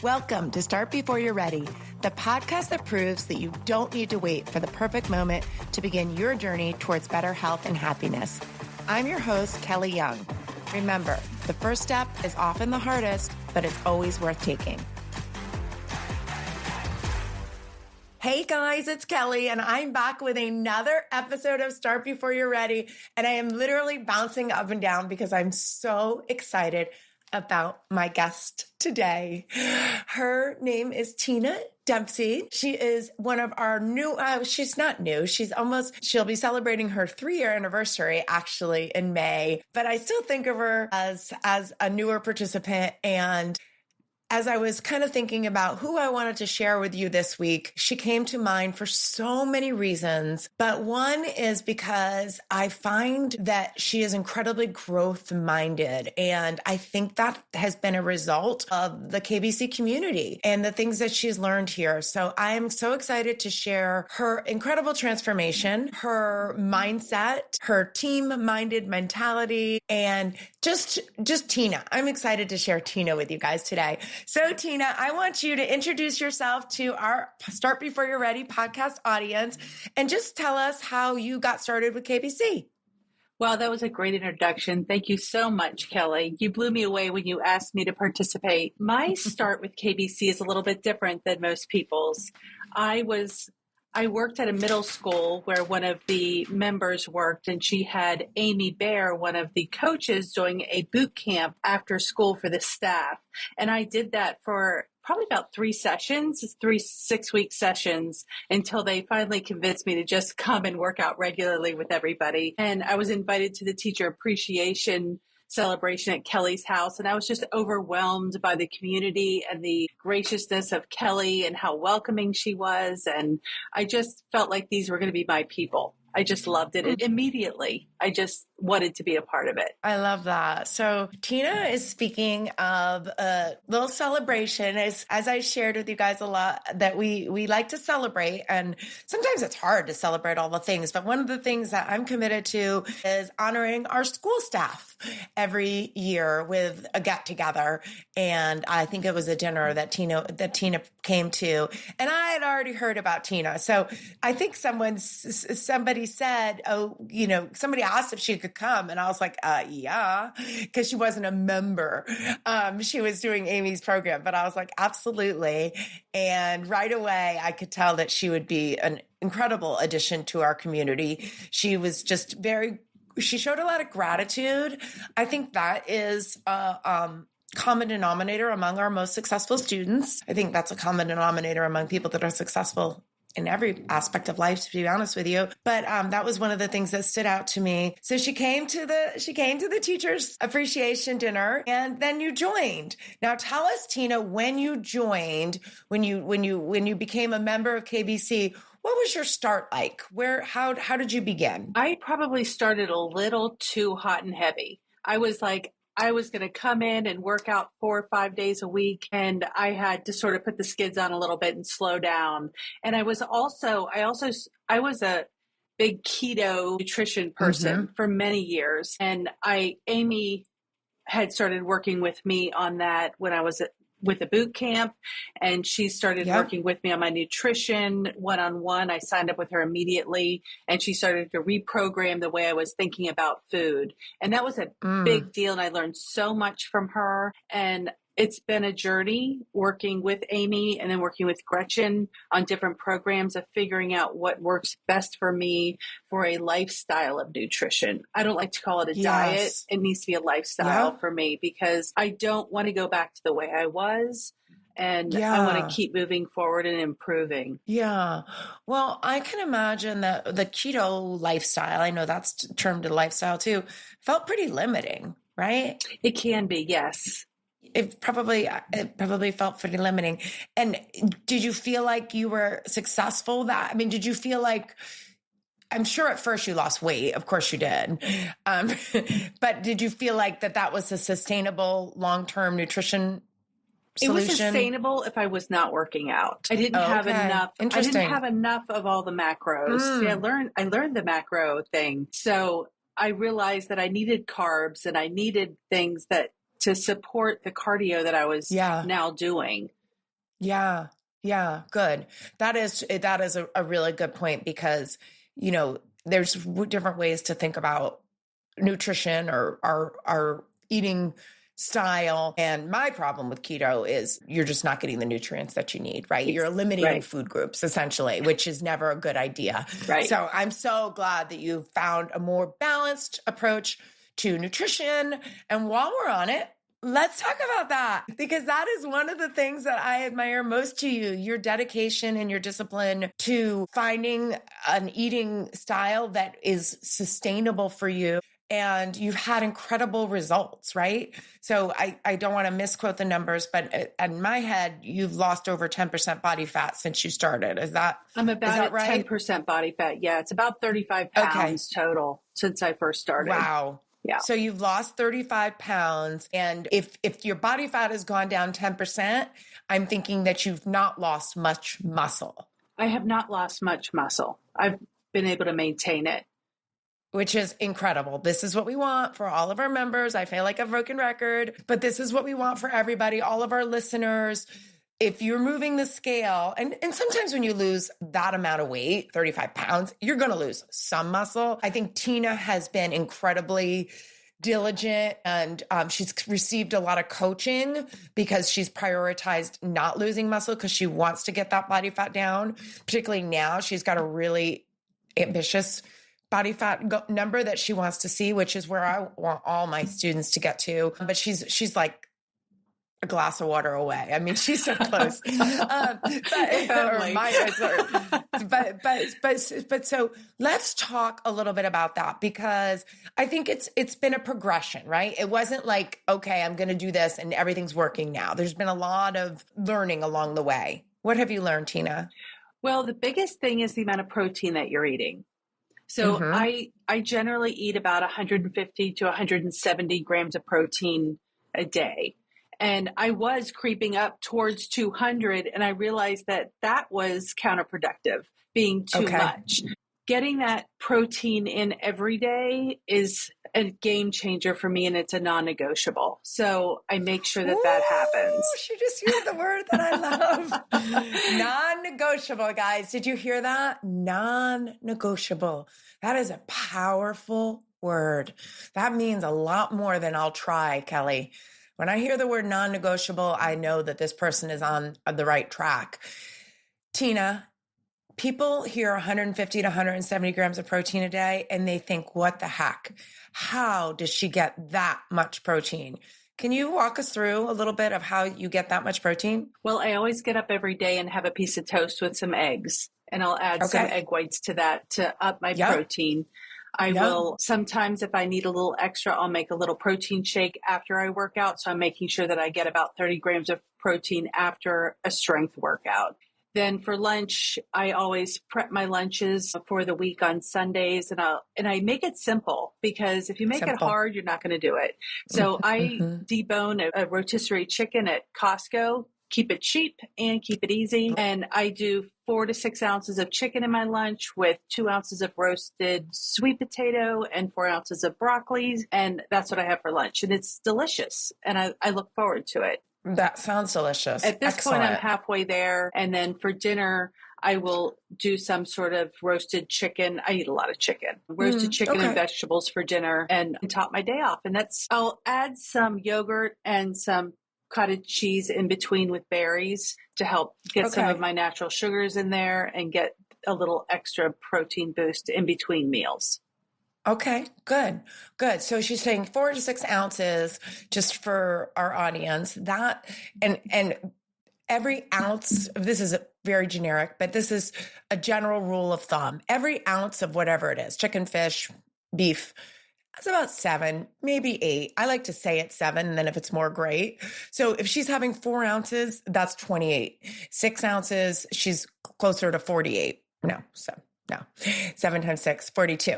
Welcome to Start Before You're Ready, the podcast that proves that you don't need to wait for the perfect moment to begin your journey towards better health and happiness. I'm your host, Kelly Young. Remember, the first step is often the hardest, but it's always worth taking. Hey guys, it's Kelly, and I'm back with another episode of Start Before You're Ready. And I am literally bouncing up and down because I'm so excited about my guest today. Her name is Tina Dempsey. She is one of our new, she's not new. She'll be celebrating her 3-year anniversary actually in May, but I still think of her as a newer participant. And as I was kind of thinking about who I wanted to share with you this week, she came to mind for so many reasons. But one is because I find that she is incredibly growth-minded. And I think that has been a result of the KBC community and the things that she's learned here. So I am so excited to share her incredible transformation, her mindset, her team-minded mentality, and just Tina. I'm excited to share Tina with you guys today. So Tina, I want you to introduce yourself to our Start Before You're Ready podcast audience and just tell us how you got started with KBC. Well, that was a great introduction. Thank you so much, Kelly. You blew me away when you asked me to participate. My start with KBC is a little bit different than most people's. I worked at a middle school where one of the members worked, and she had Amy Bear, one of the coaches, doing a boot camp after school for the staff. And I did that for probably about 3 6-week sessions until they finally convinced me to just come and work out regularly with everybody. And I was invited to the teacher appreciation celebration at Kelly's house. And I was just overwhelmed by the community and the graciousness of Kelly and how welcoming she was. And I just felt like these were going to be my people. I just loved it. And immediately, I just wanted to be a part of it. I love that. So Tina is speaking of a little celebration. As I shared with you guys a lot, that we like to celebrate. And sometimes it's hard to celebrate all the things. But one of the things that I'm committed to is honoring our school staff every year with a get together. And I think it was a dinner that Tina came to. And I had already heard about Tina. So I think somebody said, somebody asked if she could come. And I was like, yeah, because she wasn't a member. She was doing Amy's program, but I was like, absolutely. And right away, I could tell that she would be an incredible addition to our community. She was just she showed a lot of gratitude. I think that is common denominator among our most successful students. I think that's a common denominator among people that are successful in every aspect of life, to be honest with you. But that was one of the things that stood out to me. So she came to the teachers appreciation dinner, and then you joined. Now tell us, Tina, when you joined, when you became a member of KBC, what was your start like? How did you begin? I probably started a little too hot and heavy. I was going to come in and work out 4 or 5 days a week. And I had to sort of put the skids on a little bit and slow down. And I was a big keto nutrition person for many years. And Amy had started working with me on that when I was with the boot camp, and she started working with me on my nutrition one-on-one. I signed up with her immediately, and she started to reprogram the way I was thinking about food. And that was a big deal. And I learned so much from her. And it's been a journey working with Amy and then working with Gretchen on different programs of figuring out what works best for me for a lifestyle of nutrition. I don't like to call it a diet. It needs to be a lifestyle for me, because I don't want to go back to the way I was. And I want to keep moving forward and improving. Yeah. Well, I can imagine that the keto lifestyle, I know that's termed a lifestyle too, felt pretty limiting, right? It can be, yes. It probably felt pretty limiting. And did you feel like you were successful did you feel like, I'm sure at first you lost weight, of course you did. But did you feel like that was a sustainable long-term nutrition solution? It was sustainable if I was not working out. I didn't have enough. I didn't have enough of all the macros. See, I learned the macro thing. So I realized that I needed carbs and I needed things to support the cardio that I was now doing. Yeah. Yeah. Good. That is a really good point because, there's different ways to think about nutrition or our eating style. And my problem with keto is you're just not getting the nutrients that you need, right? You're eliminating Right, food groups essentially, which is never a good idea. right. So I'm so glad that you found a more balanced approach to nutrition. And while we're on it, let's talk about that because that is one of the things that I admire most to you, your dedication and your discipline to finding an eating style that is sustainable for you. And you've had incredible results, right? So I don't want to misquote the numbers, but in my head, you've lost over 10% body fat since you started. I'm Is about that at right? 10% body fat. Yeah, it's about 35 Okay. pounds total since I first started. Wow. Yeah. So you've lost 35 pounds. And if your body fat has gone down 10%, I'm thinking that you've not lost much muscle, I have not lost much muscle. I've been able to maintain it. which is incredible. This is what we want for all of our members. I feel like a broken record, but this is what we want for everybody, all of our listeners. If you're moving the scale, and sometimes when you lose that amount of weight, 35 pounds, you're going to lose some muscle. I think Tina has been incredibly diligent and she's received a lot of coaching because she's prioritized not losing muscle because she wants to get that body fat down. Particularly now, she's got a really ambitious body fat number that she wants to see, which is where I want all my students to get to. But she's like a glass of water away. I mean, she's so close. But so let's talk a little bit about that because I think it's been a progression, right? It wasn't like, okay, I'm going to do this and everything's working now. There's been a lot of learning along the way. What have you learned, Tina? Well, the biggest thing is the amount of protein that you're eating. So Mm-hmm. I generally eat about 150 to 170 grams of protein a day. And I was creeping up towards 200, and I realized that that was counterproductive, being too Okay. much. Getting that protein in every day is a game changer for me, and it's a non-negotiable. So I make sure that that Ooh, happens. she just used the word that I love. Non-negotiable, guys. Did you hear that? Non-negotiable. That is a powerful word. That means a lot more than I'll try, Kelly. When I hear the word non-negotiable, I know that this person is on the right track. Tina, people hear 150 to 170 grams of protein a day and they think, what the heck? How does she get that much protein? Can you walk us through a little bit of how you get that much protein? Well, I always get up every day and have a piece of toast with some eggs, and I'll add some Okay. egg whites to that to up my Yep. protein. I Yep. will sometimes, if I need a little extra, I'll make a little protein shake after I work out. So I'm making sure that I get about 30 grams of protein after a strength workout. Then for lunch, I always prep my lunches for the week on Sundays, and I make it simple because if you make it Simple. hard, you're not going to do it. So I Mm-hmm. debone a rotisserie chicken at Costco, keep it cheap and keep it easy. And I do 4 to 6 ounces of chicken in my lunch with 2 ounces of roasted sweet potato and 4 ounces of broccoli. And that's what I have for lunch. And it's delicious. And I look forward to it. That sounds delicious. At this point, I'm Excellent. halfway there. And then for dinner, I will do some sort of roasted chicken. I eat a lot of chicken, roasted chicken and Okay. vegetables for dinner and top my day off. And I'll add some yogurt and some cottage cheese in between with berries to help get some Okay. of my natural sugars in there and get a little extra protein boost in between meals. Okay, good, good. So she's saying 4 to 6 ounces just for our audience. That and every ounce, this is very generic, but this is a general rule of thumb. Every ounce of whatever it is, chicken, fish, beef, that's about 7, maybe 8. I like to say it's 7, and then if it's more, great. So if she's having 4 ounces, that's 28. 6 ounces, she's closer to 48. No, 7 times 6, 42.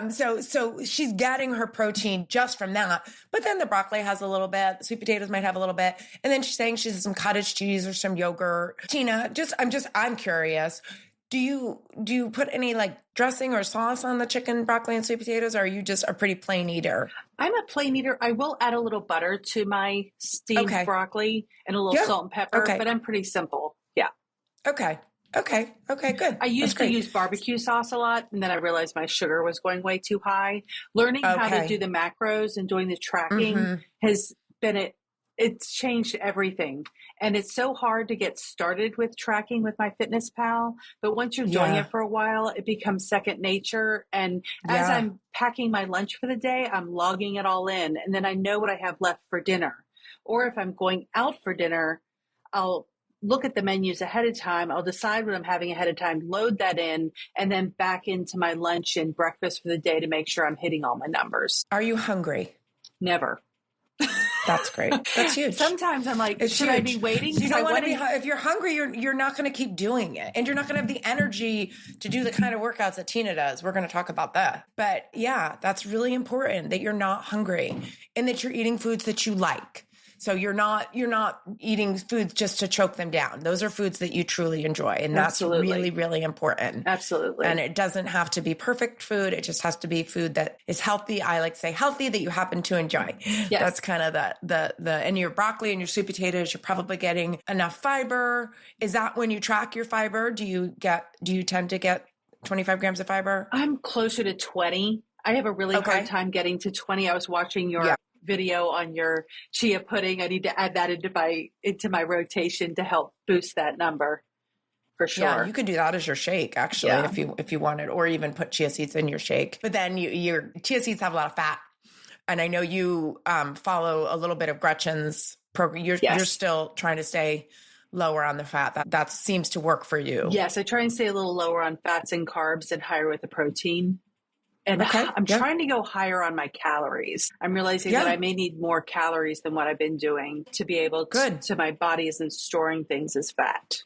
So she's getting her protein just from that. But then the broccoli has a little bit, the sweet potatoes might have a little bit. And then she's saying she has some cottage cheese or some yogurt. Tina, I'm curious. do you put any like dressing or sauce on the chicken, broccoli, and sweet potatoes, or are you just a pretty plain eater? I'm a plain eater. I will add a little butter to my steamed Okay. broccoli and a little Yeah. salt and pepper, Okay. but I'm pretty simple. Yeah. Okay. Okay. Okay. Good. I That's used to great. use barbecue sauce a lot, and then I realized my sugar was going way too high. Learning how to do Okay. the macros and doing the tracking Mm-hmm. has been it's changed everything. And it's so hard to get started with tracking with MyFitnessPal, but once you're doing Yeah. it for a while, it becomes second nature. And as Yeah. I'm packing my lunch for the day, I'm logging it all in, and then I know what I have left for dinner. Or if I'm going out for dinner, I'll look at the menus ahead of time. I'll decide what I'm having ahead of time, load that in, and then back into my lunch and breakfast for the day to make sure I'm hitting all my numbers. Are you hungry? Never. That's great. That's huge. Sometimes I'm like, It's should huge. I be waiting? So you don't want to be, to if you're hungry, you're not going to keep doing it. And you're not going to have the energy to do the kind of workouts that Tina does. We're going to talk about that. But yeah, that's really important that you're not hungry and that you're eating foods that you like. So you're not eating foods just to choke them down. Those are foods that you truly enjoy. And that's Absolutely. really, really important. Absolutely. And it doesn't have to be perfect food. It just has to be food that is healthy. I like to say healthy, that you happen to enjoy. Yes. That's kind of the and your broccoli and your sweet potatoes, you're probably getting enough fiber. Is that when you track your fiber? Do you tend to get 25 grams of fiber? I'm closer to 20. I have a really hard time getting to 20. I was watching your video on your chia pudding. I need to add that into my rotation to help boost that number for sure. Yeah, you could do that as your shake actually, if you wanted, or even put chia seeds in your shake. But then your chia seeds have a lot of fat, and I know you follow a little bit of Gretchen's program. You're still trying to stay lower on the fat. That seems to work for you. Yes, I try and stay a little lower on fats and carbs and higher with the protein. And I'm trying to go higher on my calories. I'm realizing that I may need more calories than what I've been doing to be able to, so my body isn't storing things as fat.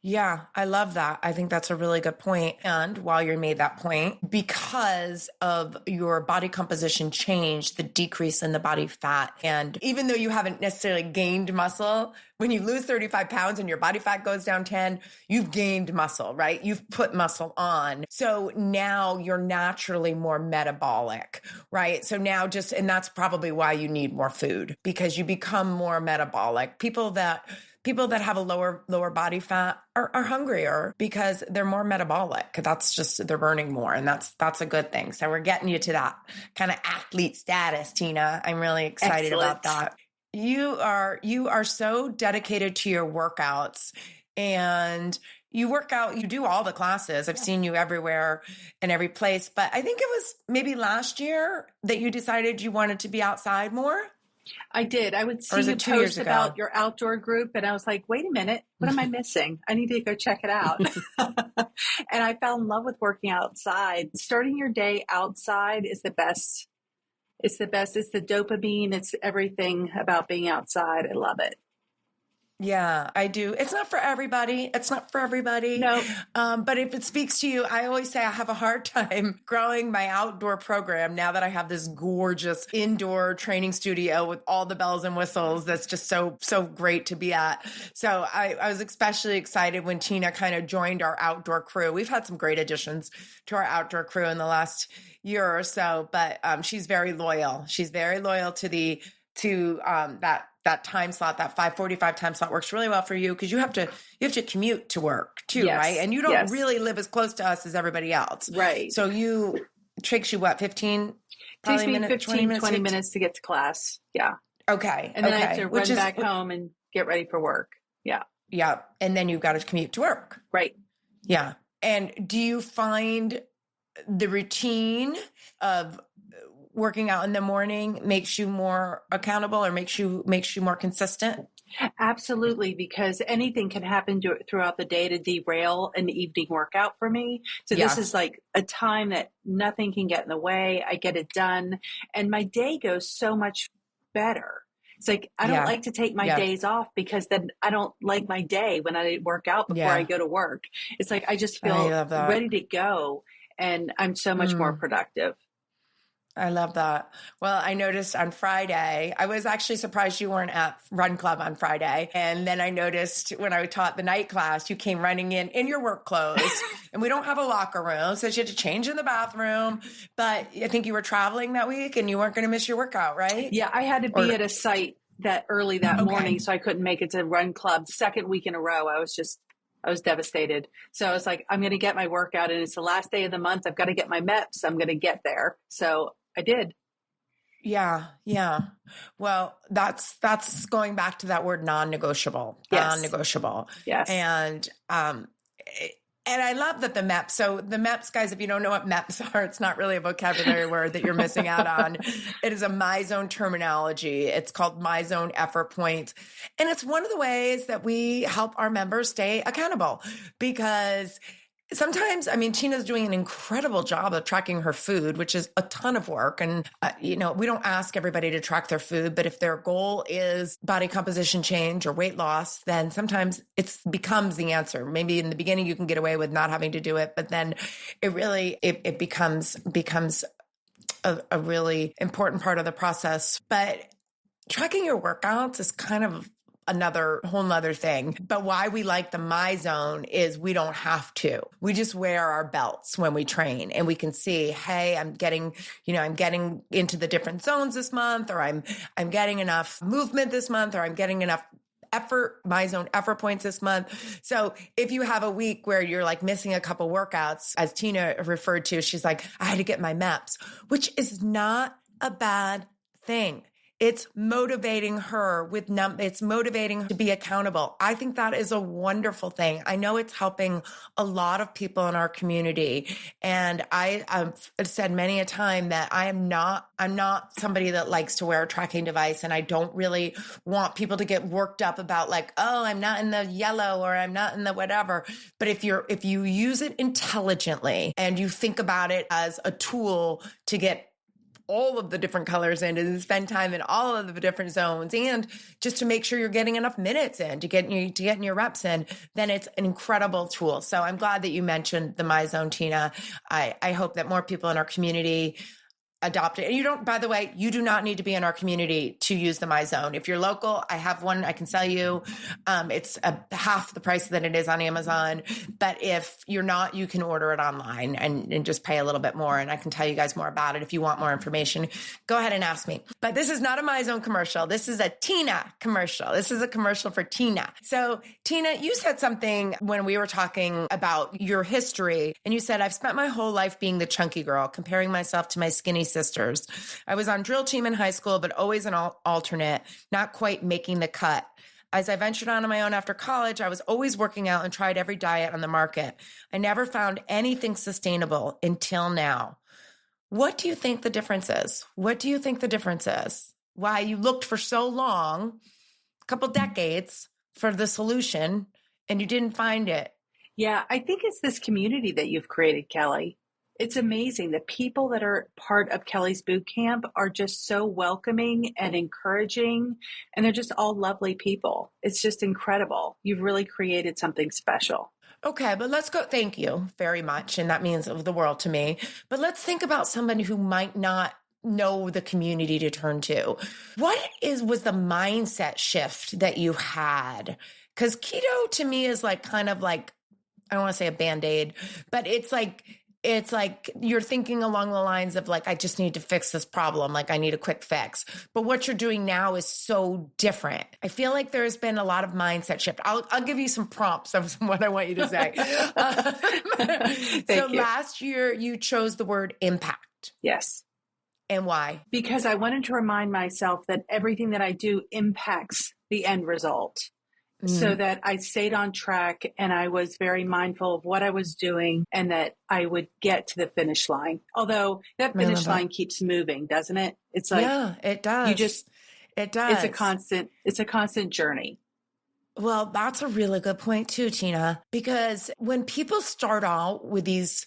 Yeah, I love that. I think that's a really good point. And while you made that point, because of your body composition change, the decrease in the body fat, and even though you haven't necessarily gained muscle, when you lose 35 pounds and your body fat goes down 10, you've gained muscle, right? You've put muscle on. So now you're naturally more metabolic, right? So now and that's probably why you need more food, because you become more metabolic. People that have a lower body fat are hungrier because they're more metabolic. That's just, they're burning more. And that's a good thing. So we're getting you to that kind of athlete status, Tina. I'm really excited about that. You are so dedicated to your workouts, and you work out, you do all the classes. I've seen you everywhere and every place, but I think it was maybe last year that you decided you wanted to be outside more. I did. I would see you post about your outdoor group, and I was like, wait a minute, what am I missing? I need to go check it out. And I fell in love with working outside. Starting your day outside is the best. It's the best. It's the dopamine. It's everything about being outside. I love it. Yeah, I do. It's not for everybody. No. But if it speaks to you, I always say I have a hard time growing my outdoor program now that I have this gorgeous indoor training studio with all the bells and whistles. That's just so great to be at. So I was especially excited when Tina kind of joined our outdoor crew. We've had some great additions to our outdoor crew in the last year or so, but she's very loyal. She's very loyal to that time slot. That 5:45 time slot works really well for you because you have to commute to work too, right? And you don't really live as close to us as everybody else, right? So takes you what, 15? Takes me 15, 20 minutes to get to class. Yeah. Okay. And then I have to run back home and get ready for work. Yeah. Yeah. And then you've got to commute to work. Right. Yeah. And do you find the routine of working out in the morning makes you more accountable or makes you more consistent? Absolutely, because anything can happen throughout the day to derail an evening workout for me. So this is like a time that nothing can get in the way. I get it done, and my day goes so much better. It's like I don't like to take my days off because then I don't like my day when I work out before I go to work. It's like I just feel ready to go, and I'm so much more productive. I love that. Well, I noticed on Friday, I was actually surprised you weren't at Run Club on Friday. And then I noticed when I taught the night class, you came running in your work clothes and we don't have a locker room. So you had to change in the bathroom. But I think you were traveling that week and you weren't going to miss your workout, right? Yeah, I had to be at a site that early that morning, so I couldn't make it to Run Club. Second week in a row, I was devastated. So I was like, I'm going to get my workout, and it's the last day of the month. I've got to get my MEPS. I'm going to get there. So I did. Yeah, yeah. Well, that's going back to that word non-negotiable. Yes. Non-negotiable. Yes. And I love that the MEPS. So the MEPS, guys, if you don't know what MEPS are, it's not really a vocabulary word that you're missing out on. It is a MyZone terminology. It's called MyZone effort points. And it's one of the ways that we help our members stay accountable because sometimes, I mean, Tina's doing an incredible job of tracking her food, which is a ton of work. And, we don't ask everybody to track their food, but if their goal is body composition change or weight loss, then sometimes it becomes the answer. Maybe in the beginning you can get away with not having to do it, but then it becomes a really important part of the process. But tracking your workouts is kind of another whole nother thing. But why we like the My Zone is we don't have to. We just wear our belts when we train and we can see, hey, I'm getting into the different zones this month, or I'm getting enough movement this month, or I'm getting enough effort, My Zone effort points this month. So if you have a week where you're like missing a couple workouts, as Tina referred to, she's like, I had to get my MEPS, which is not a bad thing. It's motivating her it's motivating her to be accountable. I think that is a wonderful thing. I know it's helping a lot of people in our community. And I've said many a time that I'm not somebody that likes to wear a tracking device. And I don't really want people to get worked up about like, oh, I'm not in the yellow or I'm not in the whatever. But if you use it intelligently and you think about it as a tool to get all of the different colors in and spend time in all of the different zones and just to make sure you're getting enough minutes in to getting your reps in, then it's an incredible tool. So I'm glad that you mentioned the My Zone, Tina. I hope that more people in our community adopt it. And by the way, you do not need to be in our community to use the My Zone. If you're local, I have one I can sell you. It's half the price that it is on Amazon. But if you're not, you can order it online and just pay a little bit more. And I can tell you guys more about it. If you want more information, go ahead and ask me. But this is not a My Zone commercial. This is a Tina commercial. This is a commercial for Tina. So Tina, you said something when we were talking about your history, and you said, I've spent my whole life being the chunky girl, comparing myself to my skinny sisters. I was on drill team in high school, but always an alternate, not quite making the cut. As I ventured on my own after college, I was always working out and tried every diet on the market. I never found anything sustainable until now. What do you think the difference is? What do you think the difference is? Why you looked for so long, a couple decades, for the solution and you didn't find it? Yeah, I think it's this community that you've created, Kelly. It's amazing. The people that are part of Kelly's boot camp are just so welcoming and encouraging, and they're just all lovely people. It's just incredible. You've really created something special. Okay, but let's go. Thank you very much. And that means the world to me. But let's think about somebody who might not know the community to turn to. What was the mindset shift that you had? Because keto to me is like kind of like, I don't want to say a Band-Aid, but it's like you're thinking along the lines of like, I just need to fix this problem. Like I need a quick fix. But what you're doing now is so different. I feel like there's been a lot of mindset shift. I'll give you some prompts of what I want you to say. So last year you chose the word impact. Yes. And why? Because I wanted to remind myself that everything that I do impacts the end result. So that I stayed on track and I was very mindful of what I was doing and that I would get to the finish line. Although that finish line keeps moving, doesn't it? It's like, yeah, it does. It does. It's a constant journey. Well, that's a really good point too, Tina, because when people start out with these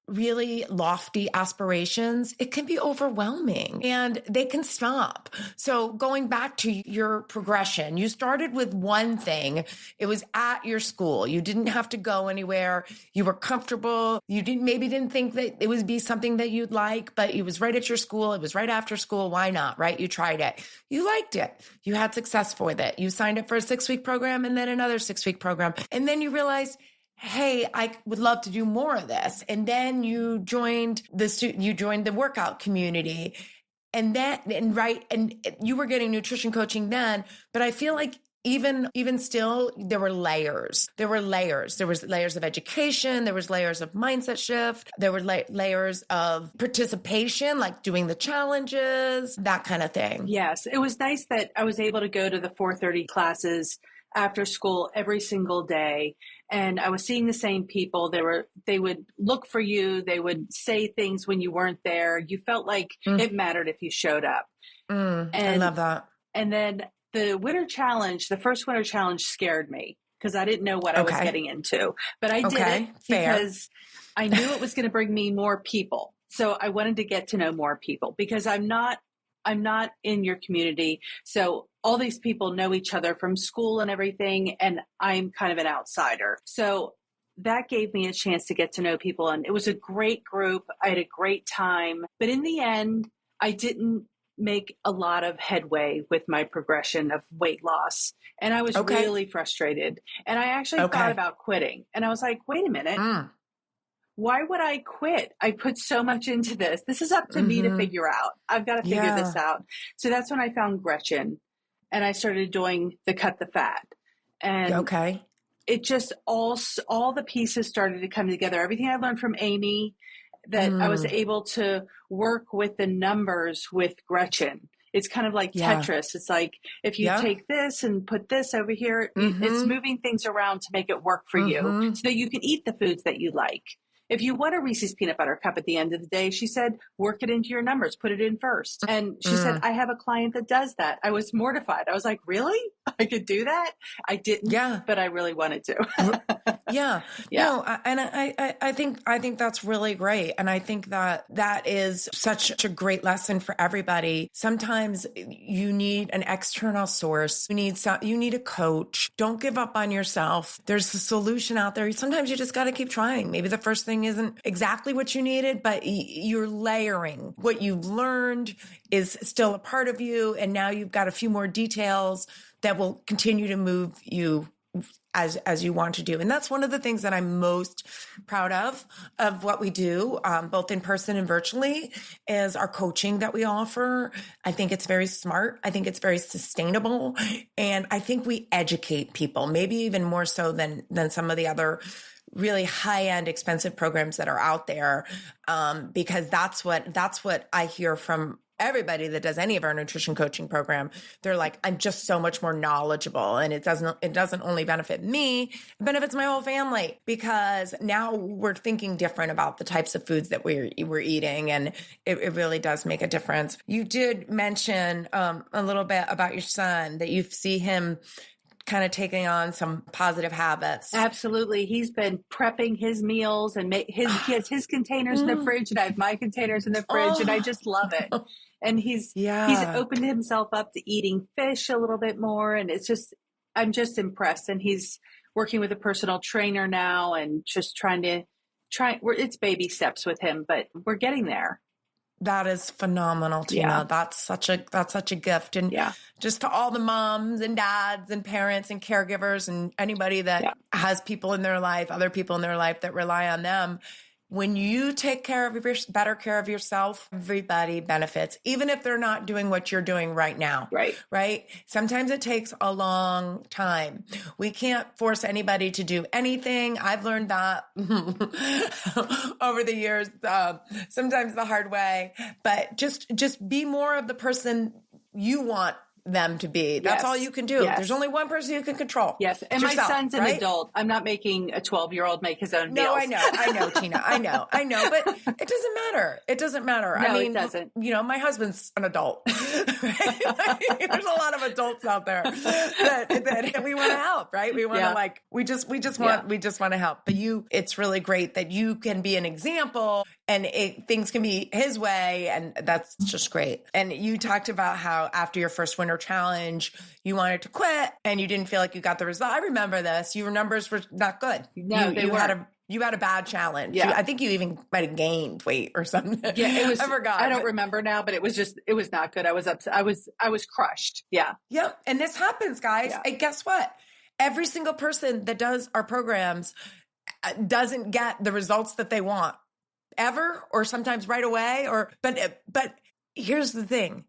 really lofty aspirations, it can be overwhelming and they can stop. So going back to your progression, you started with one thing. It was at your school. You didn't have to go anywhere. You were comfortable. You didn't think that it would be something that you'd like, but it was right at your school. It was right after school. Why not? Right? You tried it. You liked it. You had success with it. You signed up for a 6-week program and then another 6-week program. And then you realized, hey, I would love to do more of this. And then you joined the workout community, and you were getting nutrition coaching then. But I feel like even still, there were layers. There were layers. There was layers of education. There was layers of mindset shift. There were layers of participation, like doing the challenges, that kind of thing. Yes, it was nice that I was able to go to the 4:30 classes after school every single day. And I was seeing the same people. They would look for you. They would say things when you weren't there. You felt like it mattered if you showed up. I love that. And then the first winter challenge scared me because I didn't know what I was getting into, but I did it because I knew it was going to bring me more people. So I wanted to get to know more people because I'm not in your community. So all these people know each other from school and everything, and I'm kind of an outsider. So that gave me a chance to get to know people, and it was a great group. I had a great time, but in the end, I didn't make a lot of headway with my progression of weight loss, and I was really frustrated. And I actually thought about quitting, and I was like, wait a minute. Why would I quit? I put so much into this. This is up to me to figure out. I've got to figure this out. So that's when I found Gretchen, and I started doing the cut the fat. And it just all the pieces started to come together. Everything I learned from Amy, that I was able to work with the numbers with Gretchen. It's kind of like Tetris. It's like, if you take this and put this over here, it's moving things around to make it work for you so that you can eat the foods that you like. If you want a Reese's peanut butter cup at the end of the day, she said, work it into your numbers, put it in first. And she said, I have a client that does that. I was mortified. I was like, really? I could do that? I didn't, but I really wanted to. No, and I think that's really great. And I think that is such a great lesson for everybody. Sometimes you need an external source. You need a coach. Don't give up on yourself. There's a solution out there. Sometimes you just got to keep trying. Maybe the first thing isn't exactly what you needed, but you're layering. What you've learned is still a part of you. And now you've got a few more details that will continue to move you as you want to do. And that's one of the things that I'm most proud of what we do, both in person and virtually, is our coaching that we offer. I think it's very smart. I think it's very sustainable. And I think we educate people, maybe even more so than some of the other really high-end expensive programs that are out there. Because that's what I hear from everybody that does any of our nutrition coaching program. They're like, I'm just so much more knowledgeable, and it doesn't only benefit me, it benefits my whole family, because now we're thinking different about the types of foods that we're eating, and it really does make a difference. You did mention a little bit about your son, that you see him kind of taking on some positive habits. Absolutely. He's been prepping his meals, and he has his containers in the fridge, and I have my containers in the fridge, and I just love it. And he's opened himself up to eating fish a little bit more. And I'm just impressed. And he's working with a personal trainer now, and just it's baby steps with him, but we're getting there. That is phenomenal, Tina. Yeah. That's such a gift. And just to all the moms and dads and parents and caregivers and anybody that has people in their life, other people in their life that rely on them, when you take better care of yourself, everybody benefits, even if they're not doing what you're doing right now. Right. Sometimes it takes a long time. We can't force anybody to do anything. I've learned that over the years, sometimes the hard way, but just be more of the person you want them to be. That's all Yes. you can do. Yes. There's only one person you can control. Yes. And It's my yourself, son's an right? adult. I'm not making a 12-year-old make his own No, meals. I know, Tina. I know, but it doesn't matter. It doesn't matter. No, I mean, it doesn't. You know, my husband's an adult. Right? There's a lot of adults out there that we want to help, right? We want to we just want to help. But it's really great that you can be an example and things can be his way. And that's just great. And you talked about how after your first winter challenge, you wanted to quit and you didn't feel like you got the result. I remember this. Your numbers were not good. No, You had a bad challenge. Yeah. I think you even might have gained weight or something. Yeah, it was. I forgot. I don't remember now, but it was not good. I was upset. I was crushed. Yeah. Yep. And this happens, guys. Yeah. And guess what? Every single person that does our programs doesn't get the results that they want ever, or sometimes right away. But here's the thing.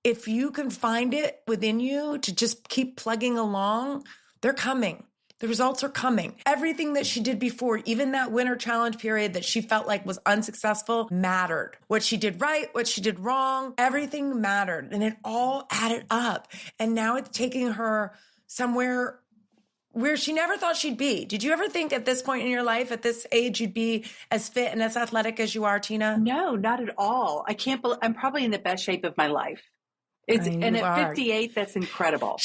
If you can find it within you to just keep plugging along, they're coming. The results are coming. Everything that she did before, even that winter challenge period that she felt like was unsuccessful, mattered. What she did right, what she did wrong, everything mattered. And it all added up. And now it's taking her somewhere where she never thought she'd be. Did you ever think at this point in your life, at this age, you'd be as fit and as athletic as you are, Tina? No, not at all. I can't believe I'm probably in the best shape of my life. And at 58, that's incredible.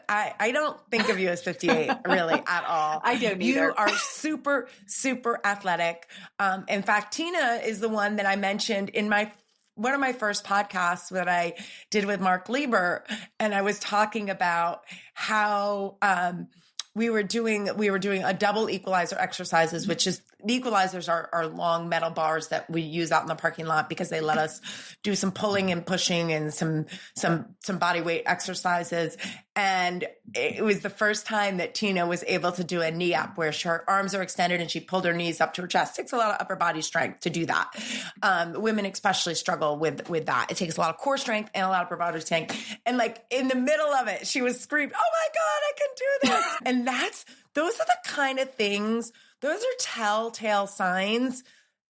I don't think of you as 58 really at all. I don't either. You are super, super athletic. In fact, Tina is the one that I mentioned in one of my first podcasts that I did with Mark Lieber. And I was talking about how, we were doing a double equalizer exercises, which is the equalizers are long metal bars that we use out in the parking lot because they let us do some pulling and pushing and some body weight exercises. And it was the first time that Tina was able to do a knee up where her arms are extended and she pulled her knees up to her chest. It takes a lot of upper body strength to do that. Women especially struggle with that. It takes a lot of core strength and a lot of upper body strength. And like in the middle of it, she was screaming, "Oh my God, I can do this." And those are the kind of things, those are telltale signs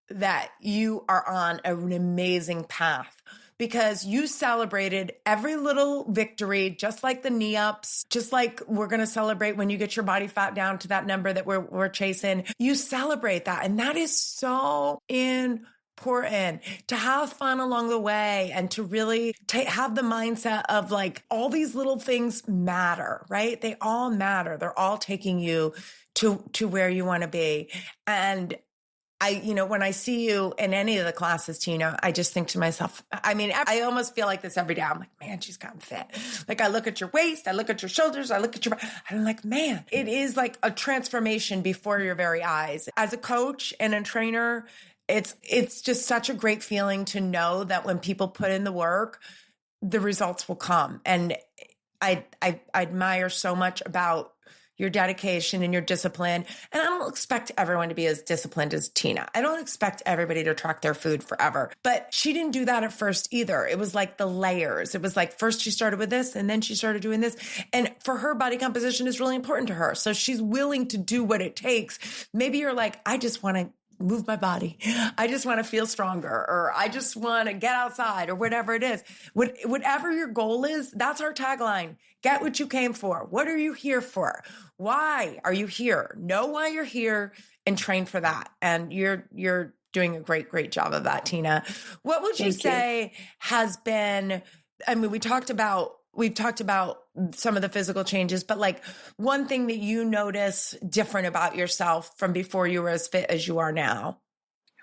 that you are on an amazing path. Because you celebrated every little victory, just like the knee ups, just like we're going to celebrate when you get your body fat down to that number that we're chasing. You celebrate that. And that is so important to have fun along the way and to really have the mindset of like all these little things matter, right? They all matter. They're all taking you to where you want to be. And when I see you in any of the classes, Tina, I just think to myself, I mean, I almost feel like this every day. I'm like, man, she's gotten fit. Like I look at your waist, I look at your shoulders, I look at and I'm like, man, it is like a transformation before your very eyes. As a coach and a trainer, it's just such a great feeling to know that when people put in the work, the results will come. And I admire so much about your dedication and your discipline. And I don't expect everyone to be as disciplined as Tina. I don't expect everybody to track their food forever. But she didn't do that at first either. It was like the layers. It was like first she started with this and then she started doing this. And for her, body composition is really important to her. So she's willing to do what it takes. Maybe you're like, I just want to move my body. I just want to feel stronger, or I just want to get outside, or whatever it is. Whatever your goal is, that's our tagline. Get what you came for. What are you here for? Why are you here? Know why you're here and train for that. And you're doing a great, great job of that, Tina. What would you say has been, I mean, we've talked about some of the physical changes, but like one thing that you notice different about yourself from before you were as fit as you are now?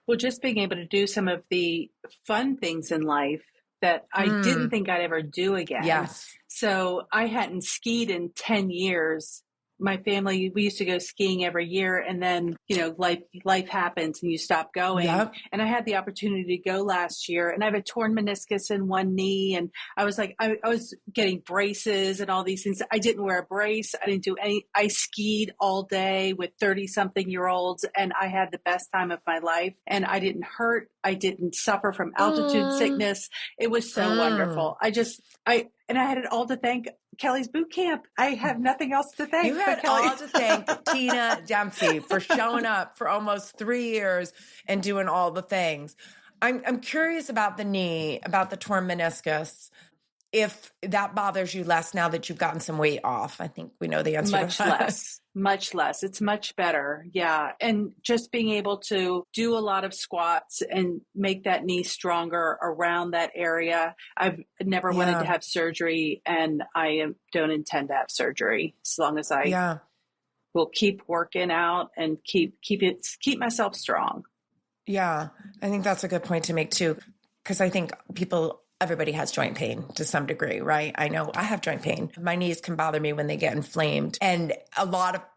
Well, just being able to do some of the fun things in life that I didn't think I'd ever do again. Yes. So I hadn't skied in 10 years. My family, we used to go skiing every year, and then, life happens and you stop going. Yep. And I had the opportunity to go last year, and I have a torn meniscus in one knee. And I was like, I was getting braces and all these things. I didn't wear a brace. I didn't do I skied all day with 30-something-year-olds, and I had the best time of my life. And I didn't hurt. I didn't suffer from altitude sickness. It was so wonderful. And I had it all to thank Kelly's boot camp. I have nothing else to thank. You had all to thank Tina Dempsey for showing up for almost 3 years and doing all the things. I'm curious about the knee, about the torn meniscus. if that bothers you less now that you've gotten some weight off. I think we know the answer to Much that. less, much less. It's much better. Yeah. And just being able to do a lot of squats and make that knee stronger around that area. I've never wanted to Yeah. have surgery, and don't intend to have surgery as long as I Yeah. will keep working out and keep myself strong. Yeah. I think that's a good point to make too, because I think everybody has joint pain to some degree, right? I know I have joint pain. My knees can bother me when they get inflamed. And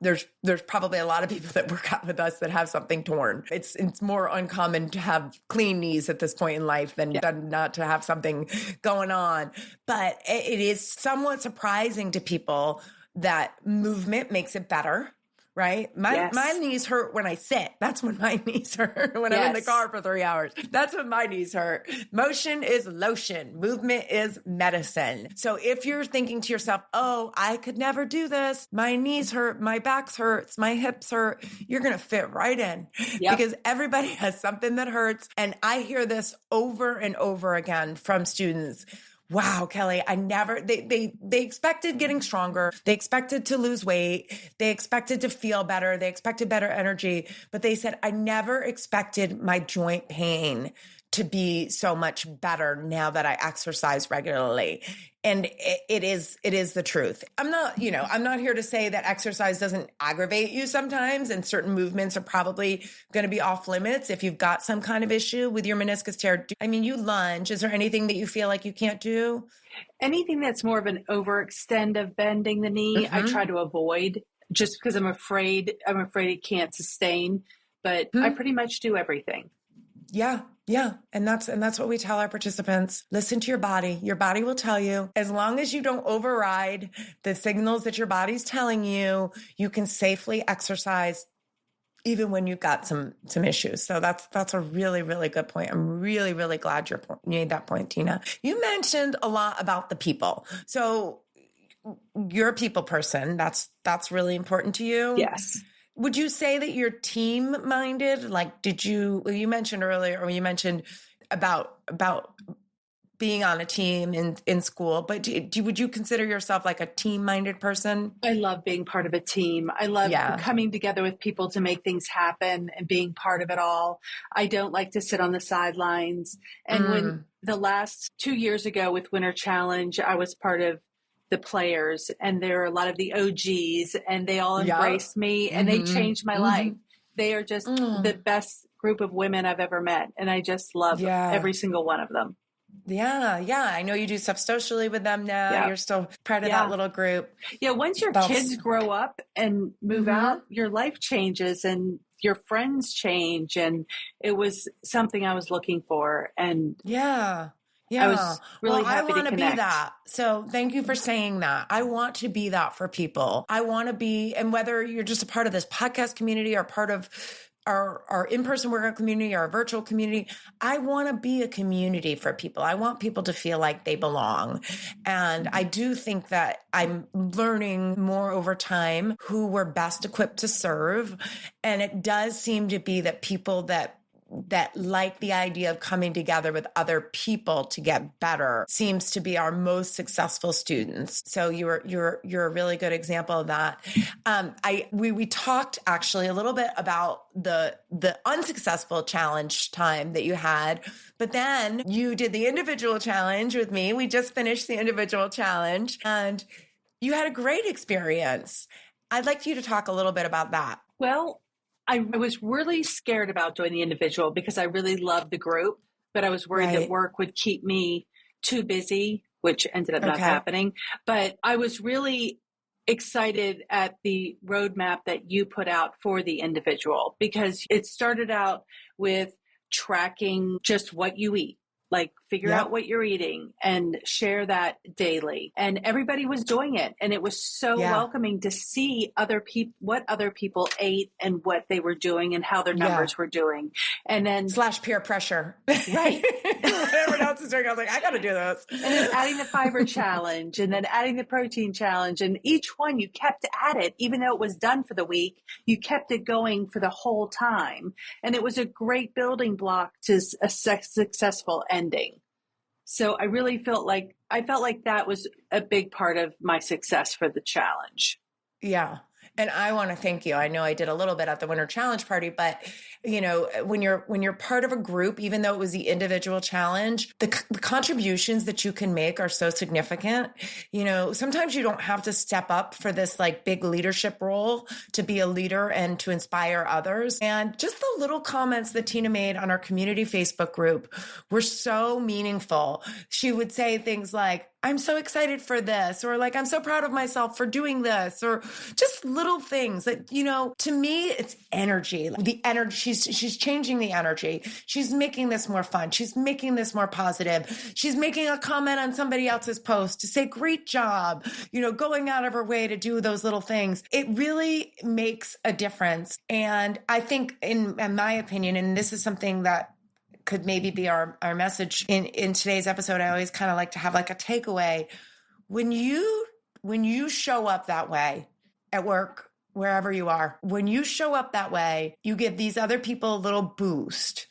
there's probably a lot of people that work out with us that have something torn. It's more uncommon to have clean knees at this point in life than not to have something going on. But it is somewhat surprising to people that movement makes it better. Right? My knees hurt when I sit. That's when my knees hurt. When I'm in the car for 3 hours. That's when my knees hurt. Motion is lotion. Movement is medicine. So if you're thinking to yourself, oh, I could never do this. My knees hurt. My back hurts. My hips hurt. You're going to fit right in because everybody has something that hurts. And I hear this over and over again from students. Wow, Kelly, they expected getting stronger. They expected to lose weight. They expected to feel better. They expected better energy, but they said, I never expected my joint pain to be so much better now that I exercise regularly. And it is the truth. I'm not here to say that exercise doesn't aggravate you sometimes, and certain movements are probably going to be off limits if you've got some kind of issue with your meniscus tear. I mean, you lunge. Is there anything that you feel like you can't do? Anything that's more of an overextend of bending the knee, I try to avoid just because I'm afraid it can't sustain, but I pretty much do everything. Yeah. Yeah. And that's what we tell our participants. Listen to your body. Your body will tell you. As long as you don't override the signals that your body's telling you, you can safely exercise even when you've got some issues. So that's a really, really good point. I'm really, really glad you made that point, Tina. You mentioned a lot about the people. So you're a people person. That's really important to you. Yes. Would you say that you're team minded? Like, you mentioned earlier, or you mentioned about being on a team in school, but would you consider yourself like a team minded person? I love being part of a team. I love coming together with people to make things happen and being part of it all. I don't like to sit on the sidelines. And when the last 2 years ago with Winter Challenge, I was part of the players, and there are a lot of the OGs, and they all embraced me, and they changed my life. They are just the best group of women I've ever met. And I just love every single one of them. Yeah. Yeah. I know you do stuff socially with them now. Yeah. You're still part of that little group. Yeah. Once your kids grow up and move out, your life changes and your friends change. And it was something I was looking for. And yeah. I was really happy to connect. I want to be that. So thank you for saying that. I want to be that for people. I want to be, and whether you're just a part of this podcast community or part of our in-person workout community or our virtual community, I want to be a community for people. I want people to feel like they belong. And I do think that I'm learning more over time who we're best equipped to serve. And it does seem to be that people that like the idea of coming together with other people to get better seems to be our most successful students. So you're a really good example of that. We talked actually a little bit about the unsuccessful challenge time that you had, but then you did the individual challenge with me. We just finished the individual challenge and you had a great experience. I'd like you to talk a little bit about that. Well, I was really scared about doing the individual because I really loved the group, but I was worried that work would keep me too busy, which ended up not happening. But I was really excited at the roadmap that you put out for the individual because it started out with tracking just what you eat. Like figure out what you're eating and share that daily. And everybody was doing it. And it was so welcoming to see what other people ate and what they were doing and how their numbers were doing. And then / peer pressure. Right. Everyone else is doing, I was like, I got to do this. And then adding the fiber challenge and then adding the protein challenge. And each one you kept at it, even though it was done for the week, you kept it going for the whole time. And it was a great building block to a successful ending. So I felt like that was a big part of my success for the challenge. Yeah. And I want to thank you. I know I did a little bit at the Winter Challenge party, but when you're part of a group, even though it was the individual challenge, the contributions that you can make are so significant. Sometimes you don't have to step up for this like big leadership role to be a leader and to inspire others. And just the little comments that Tina made on our community Facebook group were so meaningful. She would say things like, I'm so excited for this, or like, I'm so proud of myself for doing this, or just little things that, to me, it's energy. The energy, she's changing the energy. She's making this more fun. She's making this more positive. She's making a comment on somebody else's post to say, great job, going out of her way to do those little things. It really makes a difference. And I think in my opinion, and this is something that could maybe be our message in today's episode. I always kind of like to have like a takeaway. When you show up that way at work, wherever you are, when you show up that way, you give these other people a little boost.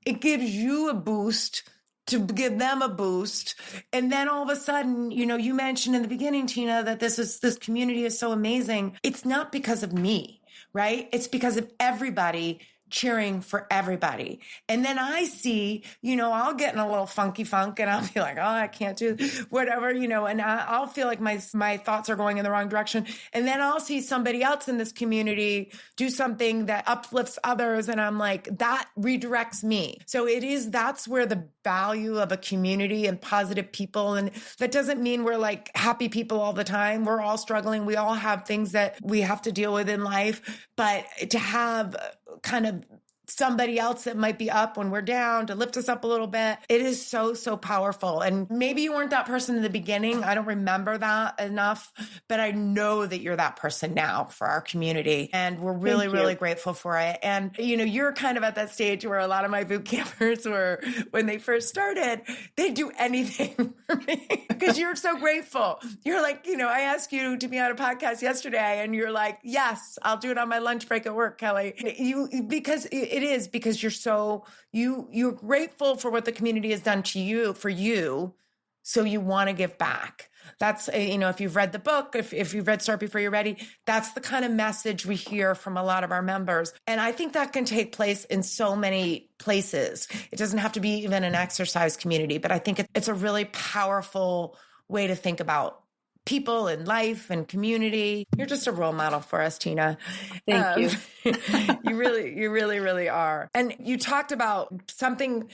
It gives you a boost to give them a boost. And then all of a sudden, you mentioned in the beginning, Tina, that this community is so amazing. It's not because of me, right? It's because of everybody cheering for everybody. And then I see, I'll get in a little funky funk and I'll be like, oh, I can't do whatever, and I'll feel like my thoughts are going in the wrong direction. And then I'll see somebody else in this community do something that uplifts others. And I'm like, that redirects me. So that's where the value of a community and positive people. And that doesn't mean we're like happy people all the time. We're all struggling. We all have things that we have to deal with in life, but to have kind of somebody else that might be up when we're down to lift us up a little bit. It is so, so powerful. And maybe you weren't that person in the beginning. I don't remember that enough, but I know that you're that person now for our community. And we're really, really grateful for it. And, you're kind of at that stage where a lot of my boot campers were, when they first started, they'd do anything for me because you're so grateful. You're like, I asked you to be on a podcast yesterday and you're like, yes, I'll do it on my lunch break at work, Kelly. Because you're grateful for what the community has done to you, for you. So you want to give back. That's, if you've read the book, if you've read Start Before You're Ready, that's the kind of message we hear from a lot of our members. And I think that can take place in so many places. It doesn't have to be even an exercise community, but I think it's a really powerful way to think about people and life and community. You're just a role model for us, Tina. Thank you. You really, really are. And you talked about something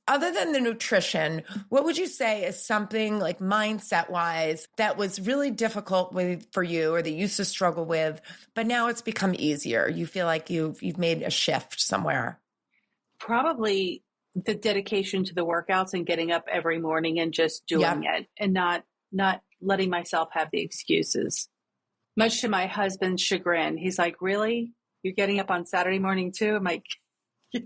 other than the nutrition. What would you say is something like mindset wise that was really difficult for you or that you used to struggle with, but now it's become easier? You feel like you've made a shift somewhere. Probably the dedication to the workouts and getting up every morning and just doing it and not letting myself have the excuses. Much to my husband's chagrin, he's like, really? You're getting up on Saturday morning too? I'm like, yeah.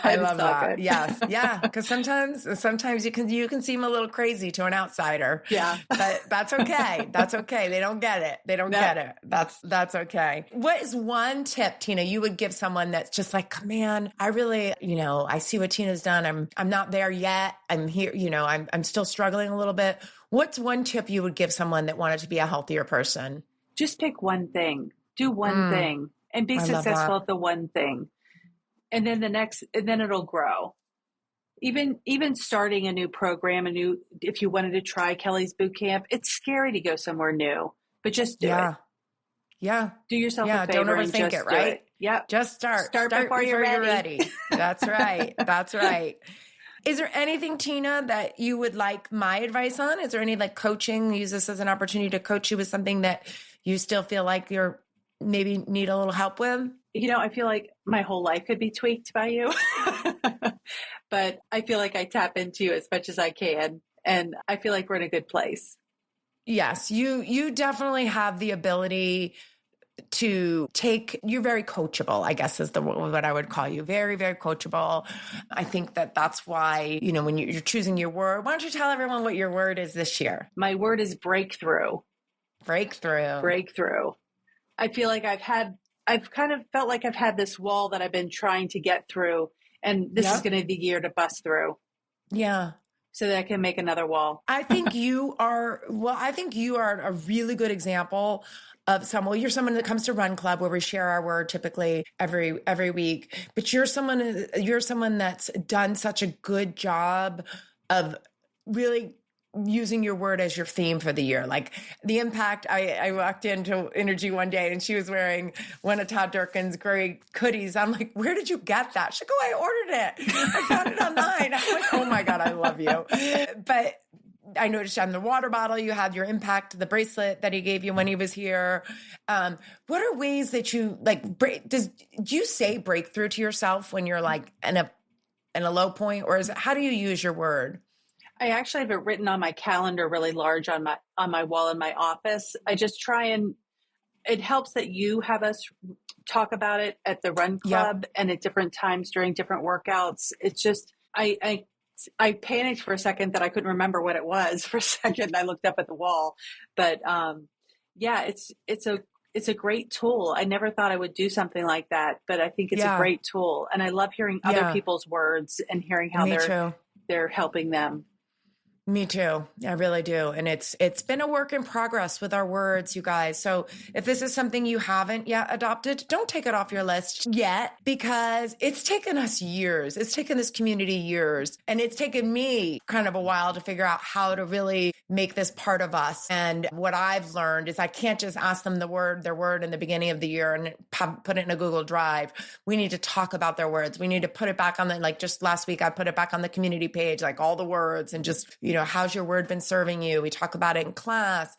I love that. Yes. Yeah. Because sometimes you can seem a little crazy to an outsider. Yeah. But that's okay. That's okay. They don't get it. Get it. That's okay. What is one tip, Tina, you would give someone that's just like, man, I really, I see what Tina's done. I'm not there yet. I'm here, I'm still struggling a little bit. What's one tip you would give someone that wanted to be a healthier person? Just pick one thing, do one thing and be successful at the one thing. And then then it'll grow. Even starting a new program, if you wanted to try Kelly's boot camp, it's scary to go somewhere new, but just do it. Yeah. Do yourself a favor. Don't overthink it, right? Yep. Just start before you're ready. That's right. That's right. Is there anything, Tina, that you would like my advice on? Is there any like coaching? Use this as an opportunity to coach you with something that you still feel like you're maybe need a little help with? I feel like my whole life could be tweaked by you, but I feel like I tap into you as much as I can. And I feel like we're in a good place. Yes, you definitely have the ability to you're very coachable, I guess is what I would call you. Very, very coachable. I think that's why, when you're choosing your word, why don't you tell everyone what your word is this year? My word is breakthrough. Breakthrough. I feel like I've kind of felt like I've had this wall that I've been trying to get through. And this is going to be the year to bust through. Yeah. So that I can make another wall. I think you are a really good example of you're someone that comes to Run Club where we share our word typically every week, but you're someone that's done such a good job of really using your word as your theme for the year. Like the impact, I walked into Energy one day and she was wearing one of Todd Durkin's great hoodies. I'm like, where did you get that? She's like, oh, I ordered it. I found it online. I'm like, oh my God, I love you. But I noticed on the water bottle, you had your impact, the bracelet that he gave you when he was here. What are ways that you do you say breakthrough to yourself when you're like in a low point, or how do you use your word? I actually have it written on my calendar really large on my wall in my office. I just try and it helps that you have us talk about it at the Run Club and at different times during different workouts. It's just, I panicked for a second that I couldn't remember what it was for a second. I looked up at the wall, but it's a great tool. I never thought I would do something like that, but I think it's a great tool. And I love hearing other people's words and hearing how they're helping them. Me too. I really do. And it's been a work in progress with our words, you guys. So if this is something you haven't yet adopted, don't take it off your list yet, because it's taken us years. It's taken this community years. And it's taken me kind of a while to figure out how to really make this part of us. And what I've learned is I can't just ask them their word in the beginning of the year and put it in a Google Drive. We need to talk about their words. We need to put it back on just last week, I put it back on the community page, like all the words, and just, how's your word been serving you? We talk about it in class.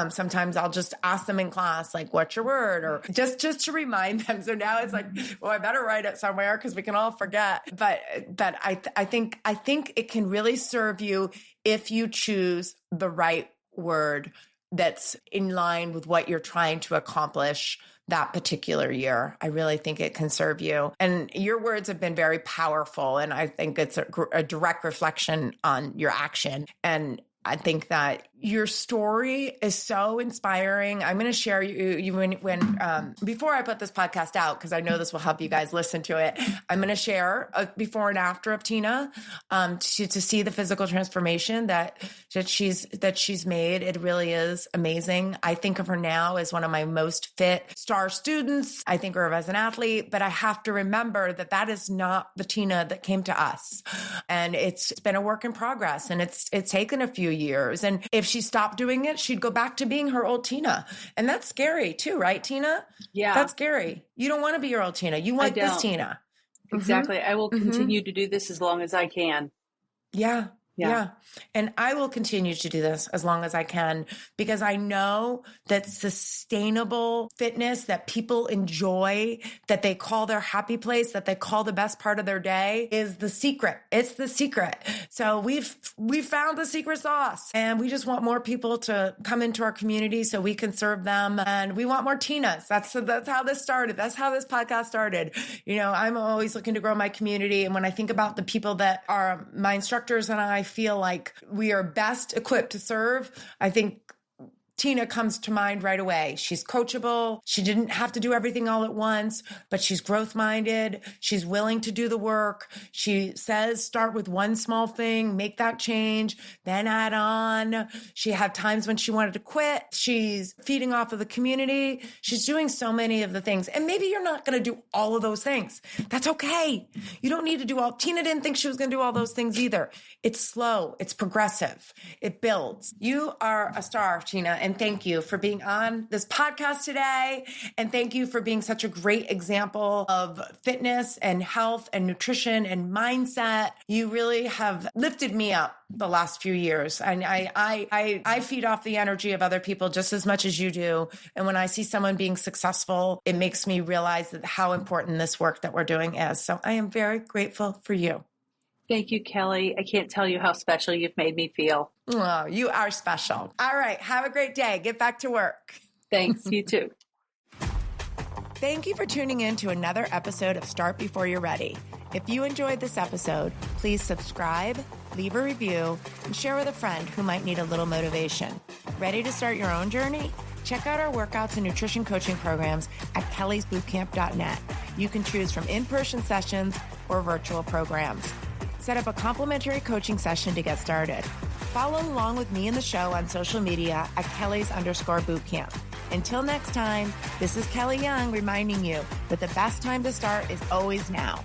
Sometimes I'll just ask them in class, like, what's your word? Or just to remind them. So now it's like, well, I better write it somewhere because we can all forget. But I think it can really serve you if you choose the right word that's in line with what you're trying to accomplish that particular year. I really think it can serve you. And your words have been very powerful. And I think it's a direct reflection on your action. And I think that your story is so inspiring. I'm going to share when before I put this podcast out, because I know this will help you guys listen to it. I'm going to share a before and after of Tina to see the physical transformation that she's made. It really is amazing. I think of her now as one of my most fit star students. I think of her as an athlete, but I have to remember that is not the Tina that came to us. And it's been a work in progress, and it's taken a few years. And if she stopped doing it, she'd go back to being her old Tina. And that's scary too, right, Tina? Yeah. That's scary. You don't want to be your old Tina. You want this Tina. Exactly. I will continue to do this as long as I can. Yeah. And I will continue to do this as long as I can, because I know that sustainable fitness that people enjoy, that they call their happy place, that they call the best part of their day, is the secret. It's the secret. So we've found the secret sauce, and we just want more people to come into our community so we can serve them. And we want more Tinas. That's how this started. That's how this podcast started. I'm always looking to grow my community. And when I think about the people that are my instructors and I feel like we are best equipped to serve, I think Tina comes to mind right away. She's coachable. She didn't have to do everything all at once, but she's growth-minded. She's willing to do the work. She says, start with one small thing, make that change, then add on. She had times when she wanted to quit. She's feeding off of the community. She's doing so many of the things. And maybe you're not going to do all of those things. That's okay. You don't need to do all. Tina didn't think she was going to do all those things either. It's slow. It's progressive. It builds. You are a star, Tina. And thank you for being on this podcast today. And thank you for being such a great example of fitness and health and nutrition and mindset. You really have lifted me up the last few years. And I feed off the energy of other people just as much as you do. And when I see someone being successful, it makes me realize that how important this work that we're doing is. So I am very grateful for you. Thank you, Kelly. I can't tell you how special you've made me feel. Oh, you are special. All right. Have a great day. Get back to work. Thanks. You too. Thank you for tuning in to another episode of Start Before You're Ready. If you enjoyed this episode, please subscribe, leave a review, and share with a friend who might need a little motivation. Ready to start your own journey? Check out our workouts and nutrition coaching programs at kellysbootcamp.net. You can choose from in-person sessions, or virtual programs. Set up a complimentary coaching session to get started. Follow along with me and the show on social media at Kelly's_bootcamp. Until next time, this is Kelly Young reminding you that the best time to start is always now.